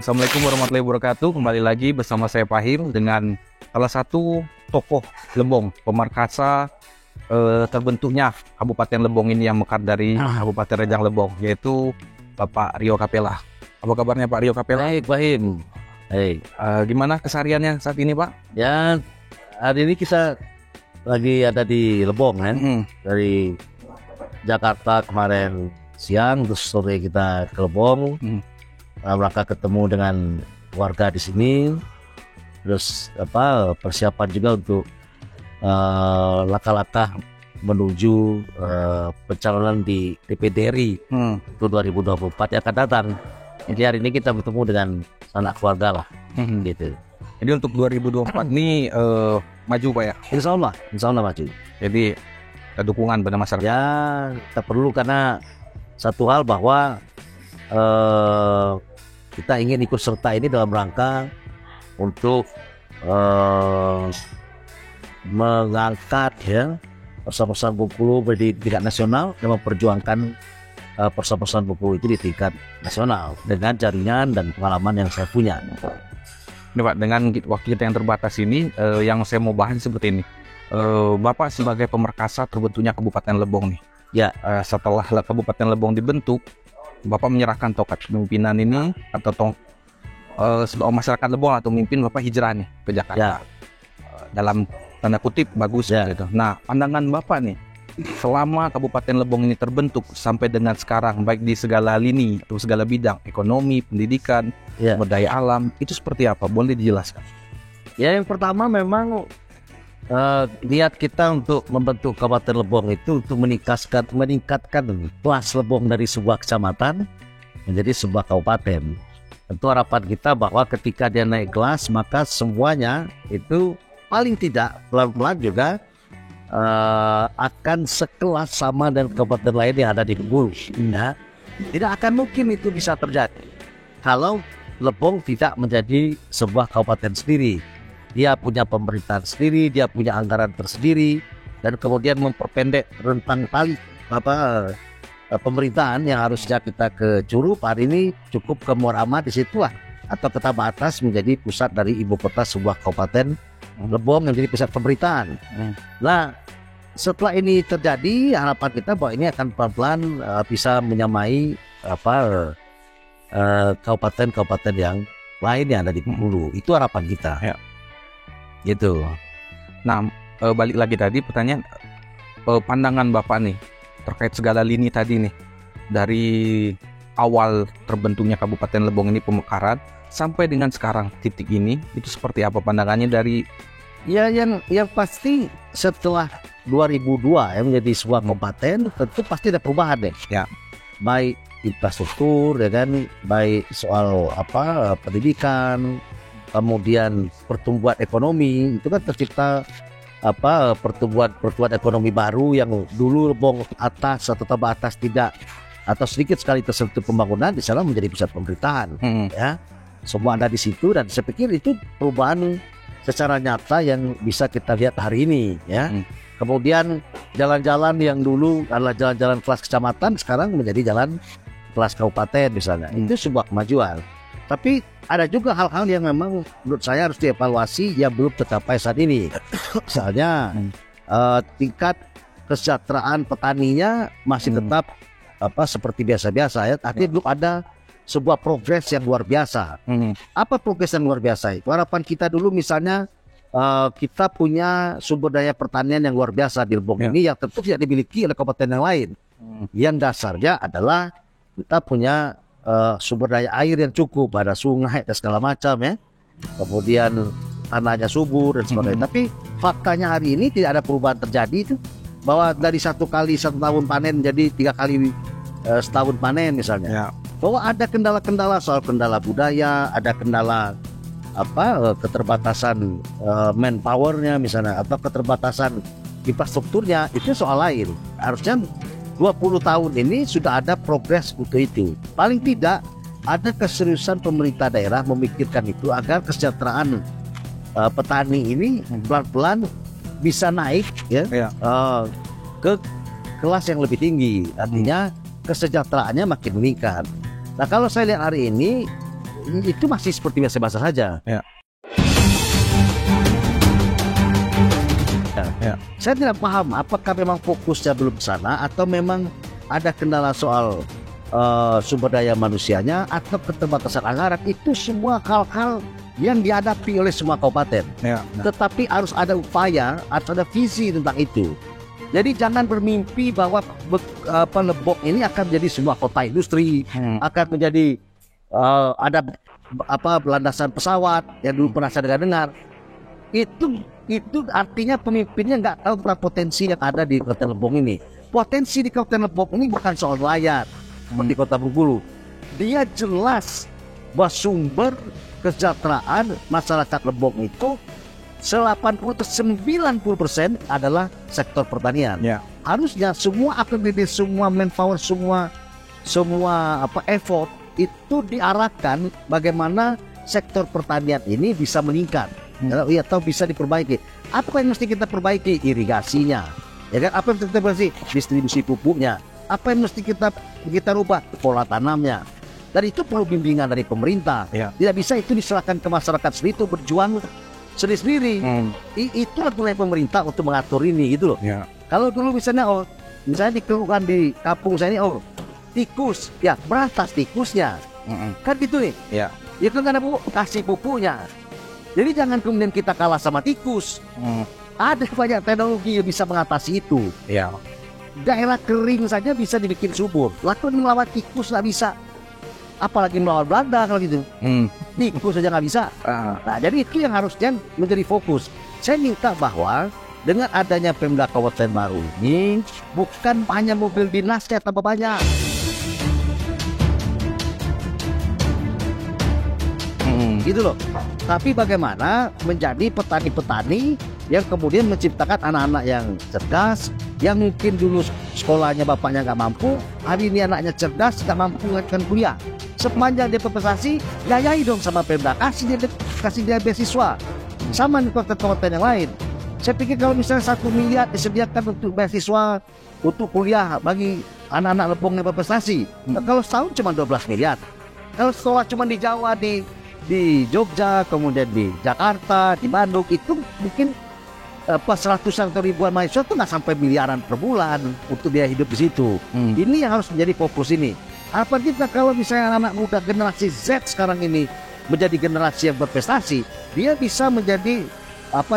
Assalamualaikum warahmatullahi wabarakatuh. Kembali lagi bersama saya Fahim dengan salah satu tokoh Lebong, pemarkasa terbentuknya Kabupaten Lebong ini yang mekar dari Kabupaten Rejang Lebong, yaitu Bapak Rio Capella. Apa kabarnya Pak Rio Capella? Baik, Fahim. Baik. Gimana kesehariannya saat ini Pak? Ya, hari ini kita lagi ada di Lebong kan. Dari Jakarta kemarin siang, terus sore kita ke Lebong. Mereka ketemu dengan warga di sini. Terus persiapan juga untuk langkah-langkah menuju pencalonan di DPD RI itu 2024 yang akan datang. Jadi hari ini kita bertemu dengan anak keluarga lah, gitu. Jadi untuk 2024 ini maju Pak ya? Insya Allah maju. Jadi ada dukungan pada masyarakat. Ya, kita perlu karena satu hal bahwa kita ingin ikut serta ini dalam rangka untuk mengangkat ya persoalan Bengkulu di tingkat nasional dan memperjuangkan persoalan Bengkulu itu di tingkat nasional dengan jaringan dan pengalaman yang saya punya. Ini Pak, dengan waktu kita yang terbatas ini, yang saya mau bahas seperti ini. Bapak sebagai pemerkasa terbentuknya Kabupaten Lebong nih. Ya, setelah Kabupaten Lebong dibentuk, Bapak menyerahkan tongkat kepemimpinan ini atau masyarakat Lebong atau memimpin Bapak hijrah nih ke Jakarta. Ya. Dalam tanda kutip bagus ya. gitu. Nah, pandangan Bapak nih selama Kabupaten Lebong ini terbentuk sampai dengan sekarang, baik di segala lini atau segala bidang, ekonomi, pendidikan, sumber daya alam, itu seperti apa? Boleh dijelaskan? Ya, yang pertama memang niat kita untuk membentuk Kabupaten Lebong itu untuk meningkatkan kelas Lebong dari sebuah kecamatan menjadi sebuah kabupaten. Tentu harapan kita bahwa ketika dia naik kelas, maka semuanya itu paling tidak pelan-pelan juga akan sekelas sama dengan kabupaten lain yang ada di Bengkulu. Nah, tidak akan mungkin itu bisa terjadi kalau Lebong tidak menjadi sebuah kabupaten sendiri. Dia punya pemerintahan sendiri, dia punya anggaran tersendiri, dan kemudian memperpendek rentang tali pemerintahan yang harusnya kita ke Curup, hari ini cukup ke Muara Ama, di situlah atau ke Tambak Atas menjadi pusat dari ibu kota sebuah kabupaten Lebong yang menjadi pusat pemerintahan. Nah, setelah ini terjadi, harapan kita bahwa ini akan pelan-pelan bisa menyamai kabupaten-kabupaten yang lain yang ada di Bengkulu. Itu harapan kita. Ya. Gitu. Nah, balik lagi tadi pertanyaan, pandangan Bapak nih terkait segala lini tadi nih, dari awal terbentuknya Kabupaten Lebong ini pemekaran sampai dengan sekarang titik ini, itu seperti apa pandangannya dari? Ya, yang pasti setelah 2002 yang menjadi sebuah kabupaten, tentu pasti ada perubahan deh. Ya. Baik infrastruktur, ya kan, baik soal pendidikan, kemudian pertumbuhan ekonomi, itu kan tercipta pertumbuhan ekonomi baru yang dulu Lebong atas atau Tambak Atas tidak atau sedikit sekali tersentuh pembangunan, di sana menjadi pusat pemerintahan. Ya, semua ada di situ, dan saya pikir itu perubahan secara nyata yang bisa kita lihat hari ini. Ya, kemudian jalan-jalan yang dulu adalah jalan-jalan kelas kecamatan sekarang menjadi jalan kelas kabupaten misalnya. Itu sebuah kemajuan. Tapi ada juga hal-hal yang memang menurut saya harus dievaluasi yang belum tercapai saat ini. Misalnya tingkat kesejahteraan petaninya masih tetap seperti biasa-biasa ya. Artinya belum ada sebuah progres yang luar biasa. Apa progres yang luar biasa itu? Harapan kita dulu misalnya kita punya sumber daya pertanian yang luar biasa di Lebong ini yang tentu tidak dimiliki oleh kabupaten yang lain. Yang dasarnya adalah kita punya sumber daya air yang cukup, ada sungai dan segala macam ya. Kemudian tanahnya subur dan sebagainya. Tapi faktanya hari ini tidak ada perubahan terjadi itu, bahwa dari satu tahun panen jadi 3 kali setahun panen misalnya. Ya. Bahwa ada kendala-kendala soal kendala budaya, ada kendala keterbatasan manpowernya misalnya, atau keterbatasan infrastrukturnya, itu soal lain. Harusnya 20 tahun ini sudah ada progres untuk itu. Paling tidak ada keseriusan pemerintah daerah memikirkan itu agar kesejahteraan petani ini pelan-pelan bisa naik ke kelas yang lebih tinggi. Artinya kesejahteraannya makin meningkat. Nah, kalau saya lihat hari ini itu masih seperti biasa-biasa saja. Ya. Saya tidak paham apakah memang fokusnya belum ke sana atau memang ada kendala soal sumber daya manusianya atau keterbatasan anggaran. Itu semua hal-hal yang dihadapi oleh semua kabupaten. Ya. Tetapi harus ada upaya, harus ada visi tentang itu. Jadi jangan bermimpi bahwa Lebong ini akan menjadi sebuah kota industri, akan menjadi ada landasan pesawat yang dulu pernah saya dengar. Itu artinya pemimpinnya nggak tahu tentang potensi yang ada di Kabupaten Lebong ini. Potensi di Kabupaten Lebong ini bukan soal nelayan seperti Kota Bengkulu. Dia jelas bahwa sumber kesejahteraan masyarakat Lebong itu 80-90% adalah sektor pertanian. Ya. Harusnya semua APBD, semua manpower, semua effort itu diarahkan bagaimana sektor pertanian ini bisa meningkat. Atau bisa diperbaiki. Apa yang mesti kita perbaiki? Irigasinya, ya kan? Apa yang mesti kita perbaiki? Distribusi pupuknya. Apa yang mesti kita rubah? Pola tanamnya. Dan itu perlu bimbingan dari pemerintah. Ya. Tidak bisa itu diserahkan ke masyarakat sendiri, itu berjuang sendiri-sendiri. Itulah tugas pemerintah untuk mengatur ini, gitu loh. Ya. Kalau dulu misalnya dikeluhkan di kampung saya ini, tikus, ya berantas tikusnya, kan gitu nih. Ya. Itu kan ada kasih pupuknya. Jadi jangan kemudian kita kalah sama tikus. Ada banyak teknologi yang bisa mengatasi itu. Ya. Daerah kering saja bisa dibikin subur. Lakukan melawan tikus nggak bisa. Apalagi melawan Belanda kalau gitu. Tikus saja nggak bisa. Nah, jadi itu yang harusnya menjadi fokus. Saya minta bahwa dengan adanya Pemda Kabupaten baru ini, bukan hanya mobil dinasnya tambah banyak. Gitu loh. Tapi bagaimana menjadi petani-petani yang kemudian menciptakan anak-anak yang cerdas, yang mungkin dulu sekolahnya bapaknya nggak mampu, hari ini anaknya cerdas, nggak mampu melanjutkan kuliah. Sepanjang dia berprestasi, yayai dong sama Pemda, kasih dia beasiswa, sama di kota-kota yang lain. Saya pikir kalau misalnya 1 miliar disediakan untuk beasiswa untuk kuliah bagi anak-anak Lebong yang berprestasi, kalau setahun cuma 12 miliar. Kalau sekolah cuma di Jawa, di Jogja, kemudian di Jakarta, di Bandung, itu mungkin seratusan atau ribuan mahasiswa itu nggak sampai miliaran per bulan untuk dia hidup di situ. Ini yang harus menjadi fokus ini. Apa kita kalau misalnya anak muda generasi Z sekarang ini menjadi generasi yang berprestasi, dia bisa menjadi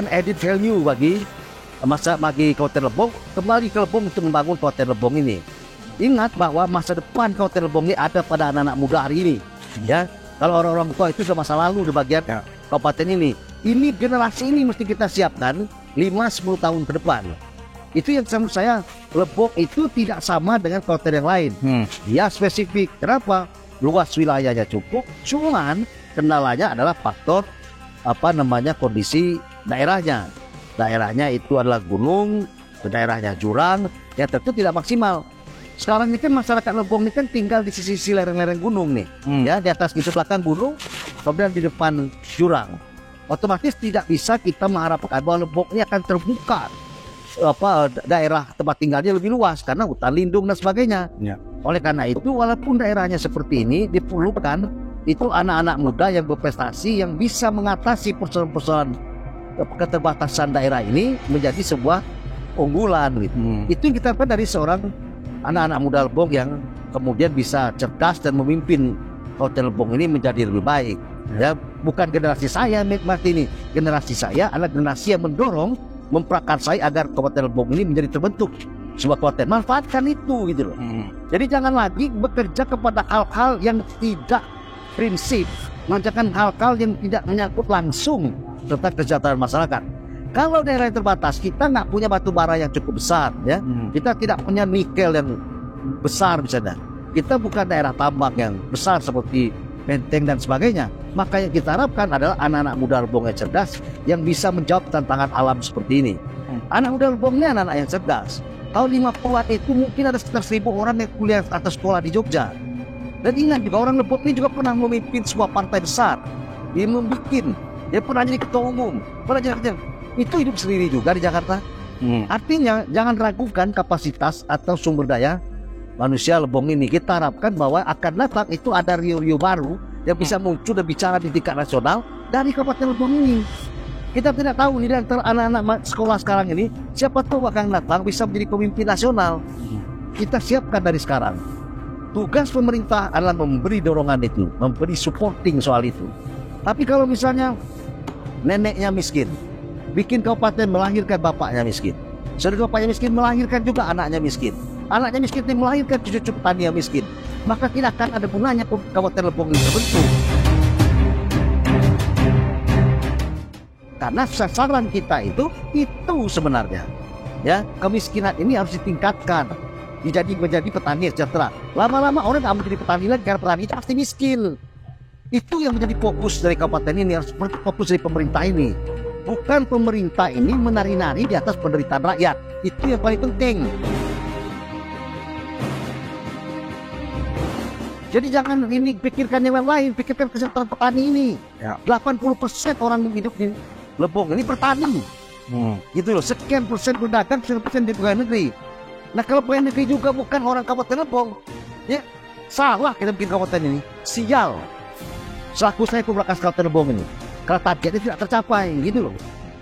added value bagi Kabupaten Lebong, kembali ke Lebong untuk membangun Kabupaten Lebong ini. Ingat bahwa masa depan Kabupaten Lebong ini ada pada anak-anak muda hari ini. Ya. Kalau orang-orang tua itu sudah masa lalu di bagian kabupaten ini. Ini generasi ini mesti kita siapkan 5-10 tahun ke depan. Itu yang menurut saya Lebong itu tidak sama dengan kabupaten yang lain. Dia spesifik. Kenapa? Luas wilayahnya cukup. Cuman kendalanya adalah faktor kondisi daerahnya. Daerahnya itu adalah gunung, daerahnya jurang, yang tentu tidak maksimal. Sekarang ini kan masyarakat Lebong ini kan tinggal di sisi lereng-lereng gunung nih, ya di atas di belakang gunung, kemudian di depan jurang. Otomatis tidak bisa kita mengharapkan bahwa Lebong ini akan terbuka daerah tempat tinggalnya lebih luas karena hutan lindung dan sebagainya. Ya. Oleh karena itu, walaupun daerahnya seperti ini, diperlukan itu anak-anak muda yang berprestasi yang bisa mengatasi persoalan-persoalan keterbatasan daerah ini menjadi sebuah unggulan. Gitu. Itu yang kita harapkan dari seorang anak-anak muda Lebong yang kemudian bisa cerdas dan memimpin Kabupaten Lebong ini menjadi lebih baik. Ya, bukan generasi saya ini. Generasi saya adalah generasi yang mendorong, memprakarsai agar Kabupaten Lebong ini menjadi terbentuk sebuah kabupaten. Manfaatkan itu gitu loh. Jadi jangan lagi bekerja kepada hal-hal yang tidak prinsip, mengerjakan hal-hal yang tidak menyangkut langsung tentang kesejahteraan masyarakat. Kalau daerah yang terbatas, kita nggak punya batu bara yang cukup besar, ya. Kita tidak punya nikel yang besar misalnya. Kita bukan daerah tambang yang besar seperti Menteng dan sebagainya. Maka yang kita harapkan adalah anak-anak muda Lebong yang cerdas yang bisa menjawab tantangan alam seperti ini. Anak muda Lebong ini anak-anak yang cerdas. Tahun 50-an itu mungkin ada sekitar 1.000 orang yang kuliah atau sekolah di Jogja. Dan ingat juga orang Lebong ini juga pernah memimpin sebuah partai besar. Dia pernah jadi ketua umum, pernah jadi itu hidup sendiri juga di Jakarta. Artinya jangan ragukan kapasitas atau sumber daya manusia Lebong ini. Kita harapkan bahwa akan datang itu ada rio-rio baru yang bisa muncul dan bicara di tingkat nasional dari Kabupaten Lebong ini. Kita tidak tahu nih, antara anak-anak sekolah sekarang ini siapa tahu akan datang bisa menjadi pemimpin nasional. Kita siapkan dari sekarang. Tugas pemerintah adalah memberi dorongan itu, memberi supporting soal itu. Tapi kalau misalnya neneknya miskin, bikin kabupaten melahirkan bapaknya miskin, saudara bapaknya miskin melahirkan juga anaknya miskin, anaknya miskin ini melahirkan cucu petani yang miskin, maka tidak akan ada gunanya Kabupaten Lebong ini terbentuk. Karena sasaran kita itu sebenarnya, ya, kemiskinan ini harus ditingkatkan, menjadi petani yang sejahtera. Lama-lama orang nggak menjadi petani lagi karena petani itu pasti miskin. Itu yang menjadi fokus dari kabupaten ini, harus fokus dari pemerintah ini. Bukan pemerintah ini menari-nari di atas penderitaan rakyat. Itu yang paling penting. Jadi jangan ini pikirkan yang lain, pikirkan kesejahteraan petani ini. Ya. 80% orang yang hidup di Lebong ini petani. Gitu loh, sekian persen berdagang, sekian persen di pegawai negeri. Nah kalau pegawai negeri juga bukan orang Kabupaten Lebong, ya salah kita bikin kabupaten ini. Sial. Selaku saya Pemrakas Kabupaten Lebong ini, kalau targetnya tidak tercapai, gitu loh.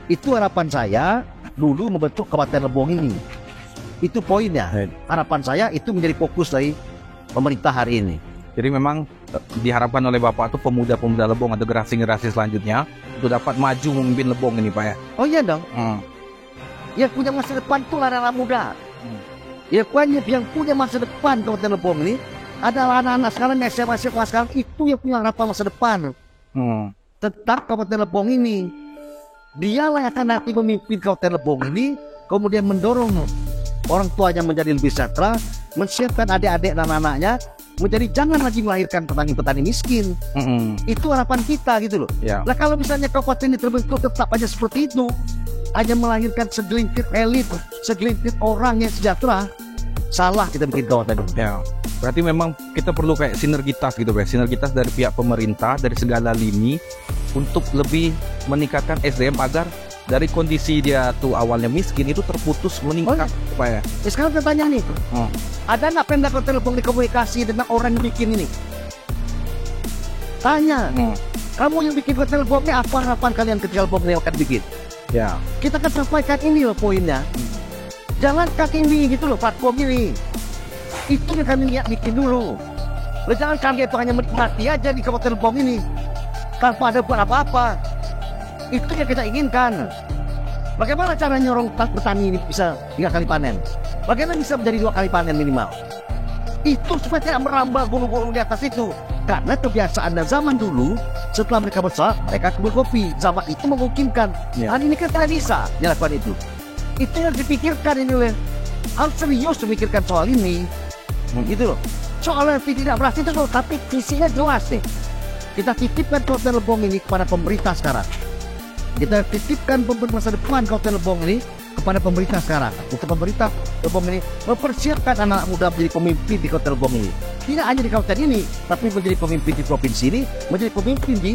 Itu harapan saya dulu membentuk Kabupaten Lebong ini. Itu poinnya. Harapan saya itu menjadi fokus dari pemerintah hari ini. Jadi memang diharapkan oleh Bapak itu pemuda-pemuda Lebong atau generasi-generasi selanjutnya untuk dapat maju memimpin Lebong ini, Pak ya. Oh iya dong. Yang punya masa depan itu anak-anak muda. Yang punya masa depan Kabupaten Lebong ini adalah anak-anak sekarang, SMA sekarang, itu yang punya harapan masa depan tentang Kabupaten Lebong ini. Dialah yang akan nanti memimpin Kabupaten Lebong ini, kemudian mendorong orang tuanya menjadi lebih sejahtera, menyiapkan adik-adik dan anak-anaknya menjadi jangan lagi melahirkan petani-petani miskin. Itu harapan kita, gitu loh. Nah kalau misalnya kabupaten ini terbentuk tetap aja seperti itu, hanya melahirkan segelintir elit, segelintir orang yang sejahtera, salah kita bikin kabupaten. Ya, berarti memang kita perlu kayak sinergitas gitu, Pak. Sinergitas dari pihak pemerintah, dari segala lini untuk lebih meningkatkan SDM agar dari kondisi dia tuh awalnya miskin itu terputus meningkat, Pak ya. Sekarang saya tanya nih, ada nggak Pemda Kabupaten Lebong dikomunikasi dengan orang yang bikin ini? Tanya, kamu yang bikin Kabupaten Lebong ini apa harapan kalian ketika Lebong ini akan bikin? Ya, kita kan sampaikan ini loh poinnya. Jangan ini gitu loh platform ini. Itu yang kami lihat bikin dulu. Jangan kami itu hanya menikmati aja di Kabupaten Lebong ini tanpa ada buat apa-apa. Itu yang kita inginkan. Bagaimana caranya orang petani ini bisa 3 kali panen? Bagaimana bisa menjadi 2 kali panen minimal? Itu supaya tidak merambah gunung-gunung di atas itu. Karena kebiasaan zaman dulu, setelah mereka besar, mereka kebun kopi. Zaman itu memungkinkan. Hari ini kan tidak bisa melakukan itu. Itu yang dipikirkan ini loh. Harus serius memikirkan soal ini. Gitu loh. Soalnya tidak berhasil itu loh, tapi visinya jelas nih. Kita titipkan Kabupaten Lebong ini kepada pemerintah sekarang. Kita titipkan masa depan Kabupaten Lebong ini kepada pemerintah sekarang. Untuk pemerintah Lebong ini mempersiapkan anak muda menjadi pemimpin di Kabupaten Lebong ini. Tidak hanya di kabupaten ini, tapi menjadi pemimpin di provinsi ini, menjadi pemimpin di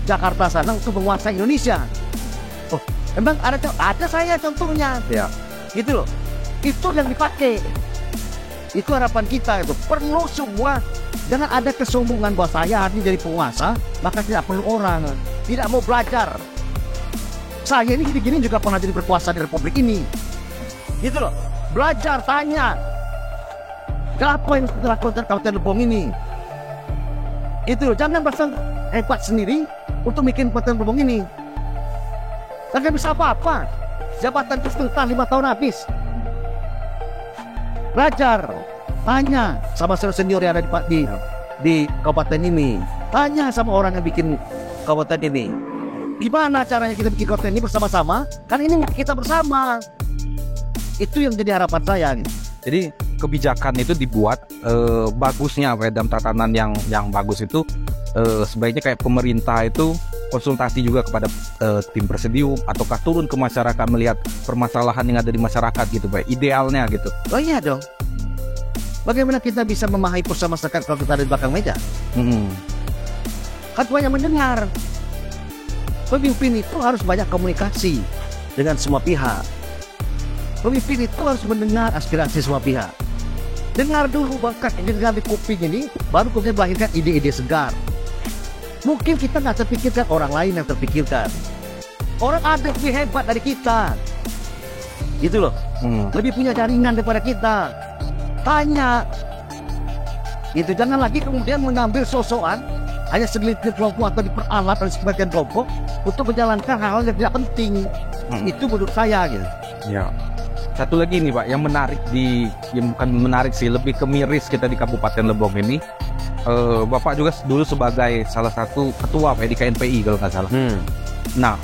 Jakarta sana untuk menguasai Indonesia. Oh, memang ada saya contohnya. Ya. Gitu loh. Itu yang dipakai. Itu harapan kita itu. Perlu semua. Jangan ada kesombongan bahwa saya ini jadi penguasa, maka tidak perlu orang. Tidak mau belajar. Saya ini gini-gini juga pernah jadi berkuasa di Republik ini. Gitu loh. Belajar, tanya. Apa yang dilakukan Kabupaten Lebong ini? Itu loh. Jangan merasa hebat sendiri untuk bikin Kabupaten Lebong ini. Jangan bisa apa-apa. Jabatan itu sebentar 5 tahun habis. Belajar. Tanya sama senior yang ada di kabupaten ini. Tanya sama orang yang bikin kabupaten ini. Gimana caranya kita bikin kabupaten ini bersama-sama? Kan ini kita bersama. Itu yang jadi harapan saya. Jadi kebijakan itu dibuat bagusnya, Pak, dalam tatanan yang bagus itu sebaiknya kayak pemerintah itu konsultasi juga kepada tim presidium ataukah turun ke masyarakat melihat permasalahan yang ada di masyarakat gitu, Pak. Idealnya gitu. Oh iya dong. Bagaimana kita bisa memahami pusat masyarakat kalau kita ada di belakang meja? Kan banyak mendengar. Pemimpin itu harus banyak komunikasi dengan semua pihak. Pemimpin itu harus mendengar aspirasi semua pihak. Dengar dulu, bahkan dengan di kuping ini, baru kemudian melahirkan ide-ide segar. Mungkin kita nggak terpikirkan, orang lain yang terpikirkan. Orang ada lebih hebat dari kita, gitu loh. Lebih punya jaringan daripada kita. Tanya, itu jangan lagi kemudian mengambil sosokan hanya segelintir kelompok atau diperalat oleh sebagian kelompok untuk menjalankan hal-hal yang tidak penting. Itu menurut saya gitu. Ya. Satu lagi nih Pak, yang menarik yang bukan menarik sih, lebih ke miris kita di Kabupaten Lebong ini. Bapak juga dulu sebagai salah satu ketua di KNPI kalau nggak salah. Nah,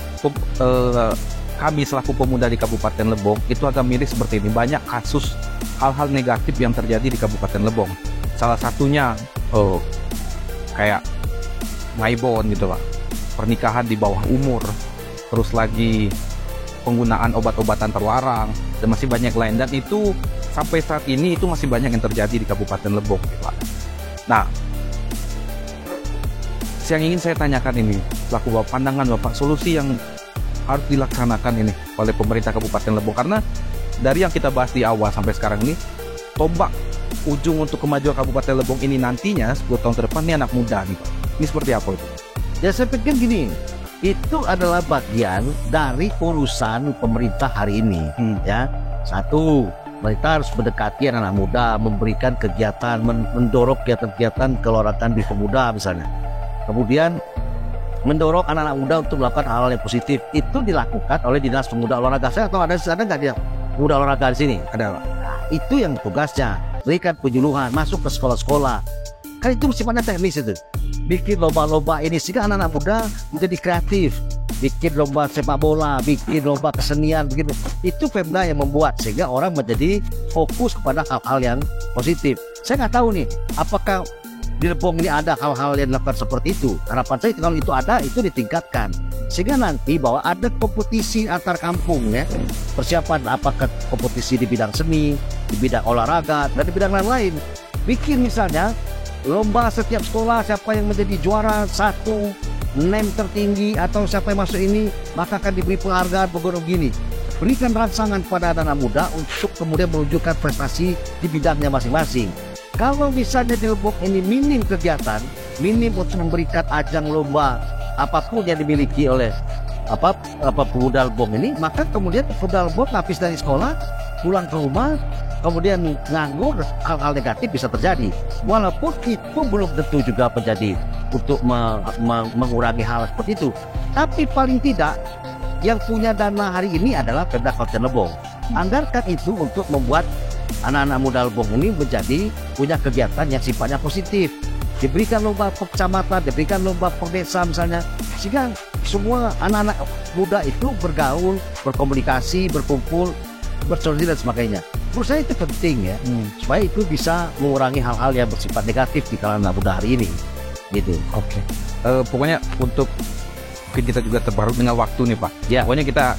kami selaku pemuda di Kabupaten Lebong itu agak miris seperti ini. Banyak kasus hal-hal negatif yang terjadi di Kabupaten Lebong. Salah satunya kayak maibon gitu Pak, pernikahan di bawah umur, terus lagi penggunaan obat-obatan terlarang, dan masih banyak lain. Dan itu sampai saat ini itu masih banyak yang terjadi di Kabupaten Lebong Pak. Nah, yang ingin saya tanyakan ini, selaku Bapak, pandangan Bapak, solusi yang harus dilaksanakan ini oleh pemerintah Kabupaten Lebong. Karena dari yang kita bahas di awal sampai sekarang ini, tombak ujung untuk kemajuan Kabupaten Lebong ini nantinya 10 tahun ke depan ini anak muda nih Pak. Ini seperti apa itu? Ya saya pikir gini, itu adalah bagian dari urusan pemerintah hari ini. Ya, satu, mereka harus mendekati anak muda, memberikan kegiatan, mendorong kegiatan-kegiatan keolahragaan di pemuda misalnya. Kemudian mendorong anak-anak muda untuk melakukan hal-hal yang positif. Itu dilakukan oleh Dinas Pemuda Olahraga. Saya atau ada nggak dia pemuda olahraga di sini? Ada. Nah, itu yang tugasnya, berikan penyuluhan, masuk ke sekolah-sekolah. Kan itu sifatnya teknis itu. Bikin lomba-lomba ini sehingga anak-anak muda menjadi kreatif. Bikin lomba sepak bola, bikin lomba kesenian, begitu. Itu Pemda yang membuat sehingga orang menjadi fokus kepada hal-hal yang positif. Saya nggak tahu nih, apakah di Lebong ini ada hal-hal yang dilakukan seperti itu. Harapan saya kalau itu ada, itu ditingkatkan sehingga nanti bahwa ada kompetisi antar kampung ya. Persiapan apakah kompetisi di bidang seni, di bidang olahraga, dan di bidang lain-lain. Bikin misalnya lomba setiap sekolah, siapa yang menjadi juara satu NEM tertinggi atau siapa yang masuk ini maka akan diberi penghargaan begini. Berikan rangsangan pada anak muda untuk kemudian menunjukkan prestasi di bidangnya masing-masing. Kalau misalnya di Lebong ini minim kegiatan, minim untuk memberikan ajang lomba apapun yang dimiliki oleh pemuda Lebong ini, maka kemudian pemuda Lebong habis dari sekolah, pulang ke rumah, kemudian nganggur, hal-hal negatif bisa terjadi. Walaupun itu belum tentu juga menjadi untuk mengurangi hal seperti itu. Tapi paling tidak, yang punya dana hari ini adalah Pemda Kabupaten Lebong. Anggarkan itu untuk membuat anak-anak muda Lebong ini menjadi punya kegiatan yang sifatnya positif. Diberikan lomba per kecamatan, diberikan lomba per desa misalnya, sehingga semua anak-anak muda itu bergaul, berkomunikasi, berkumpul, bersolidaritas dan sebagainya. Menurut saya itu penting ya, supaya itu bisa mengurangi hal-hal yang bersifat negatif di kalangan anak muda hari ini. Gitu. Oke. Pokoknya untuk mungkin kita juga terbaru dengan waktu nih Pak. Ya. Pokoknya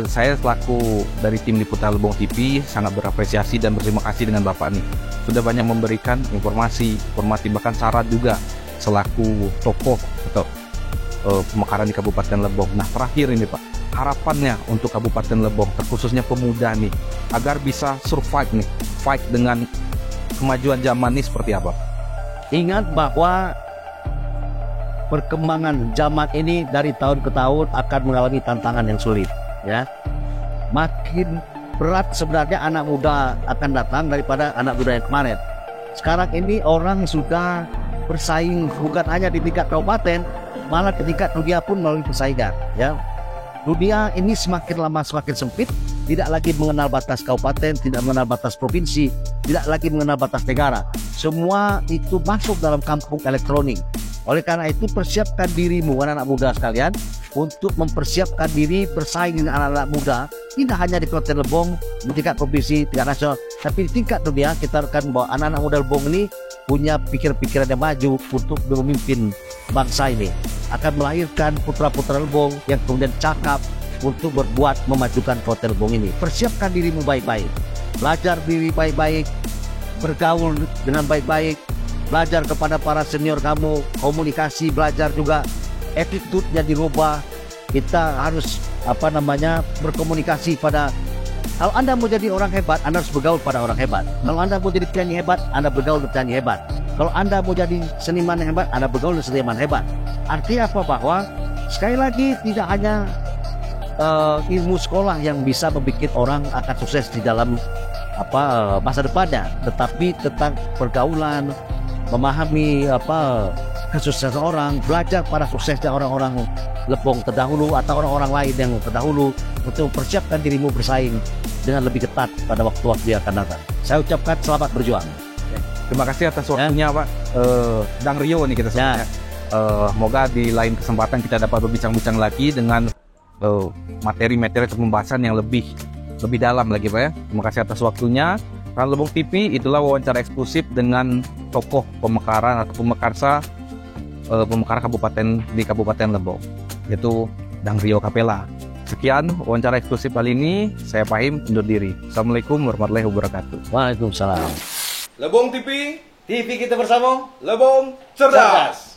saya selaku dari tim Liputan Lebong TV sangat berapresiasi dan berterima kasih dengan Bapak nih. Sudah banyak memberikan informasi bahkan saran juga selaku tokoh atau pemekaran di Kabupaten Lebong. Nah terakhir ini Pak, harapannya untuk Kabupaten Lebong, terkhususnya pemuda nih, agar bisa survive nih, fight dengan kemajuan zaman ini seperti apa? Ingat bahwa perkembangan zaman ini dari tahun ke tahun akan mengalami tantangan yang sulit ya. Makin berat sebenarnya anak muda akan datang daripada anak muda yang kemarin. Sekarang ini orang sudah bersaing bukan hanya di tingkat kabupaten, malah di tingkat dunia pun melalui persaingan ya. Dunia ini semakin lama semakin sempit, tidak lagi mengenal batas kabupaten, tidak mengenal batas provinsi, tidak lagi mengenal batas negara. Semua itu masuk dalam kampung elektronik. Oleh karena itu persiapkan dirimu anak-anak muda sekalian untuk mempersiapkan diri bersaing dengan anak-anak muda, tidak hanya di Kabupaten Lebong, di tingkat provinsi, tingkat nasional, tapi di tingkat dunia. Kita akan bahwa anak-anak muda Lebong ini punya pikiran-pikiran yang maju untuk memimpin bangsa ini, akan melahirkan putra-putra Lebong yang kemudian cakap untuk berbuat memajukan Kabupaten Lebong ini. Persiapkan dirimu baik-baik, belajar diri baik-baik, bergaul dengan baik-baik, belajar kepada para senior kamu, komunikasi, belajar juga attitude-nya dirubah. Kita harus berkomunikasi pada, kalau Anda mau jadi orang hebat, Anda harus bergaul pada orang hebat. Kalau Anda mau jadi penyanyi hebat, Anda bergaul dengan penyanyi hebat. Kalau Anda mau jadi seniman yang hebat, Anda bergaul dengan seniman hebat. Artinya apa? Bahwa sekali lagi tidak hanya ilmu sekolah yang bisa membuat orang akan sukses di dalam masa depannya, tetapi tentang pergaulan, memahami kesuksesan orang, belajar pada suksesnya orang-orang Lebong terdahulu atau orang-orang lain yang terdahulu untuk mempersiapkan dirimu bersaing dengan lebih ketat pada waktu-waktu yang akan datang. Saya ucapkan selamat berjuang. Terima kasih atas waktunya Pak Dang Rio nih kita sebutnya. Semoga di lain kesempatan kita dapat berbincang-bincang lagi dengan materi-materi atau pembahasan yang lebih dalam lagi Pak ya. Terima kasih atas waktunya. Ran Lebong TV itulah wawancara eksklusif dengan tokoh pemekaran atau pemekarsa kabupaten di Kabupaten Lebong, yaitu Dang Rio Capella. Sekian wawancara eksklusif kali ini. Saya Fahim undur diri. Assalamualaikum warahmatullahi wabarakatuh. Waalaikumsalam. Lebong TV, TV kita bersama Lebong cerdas.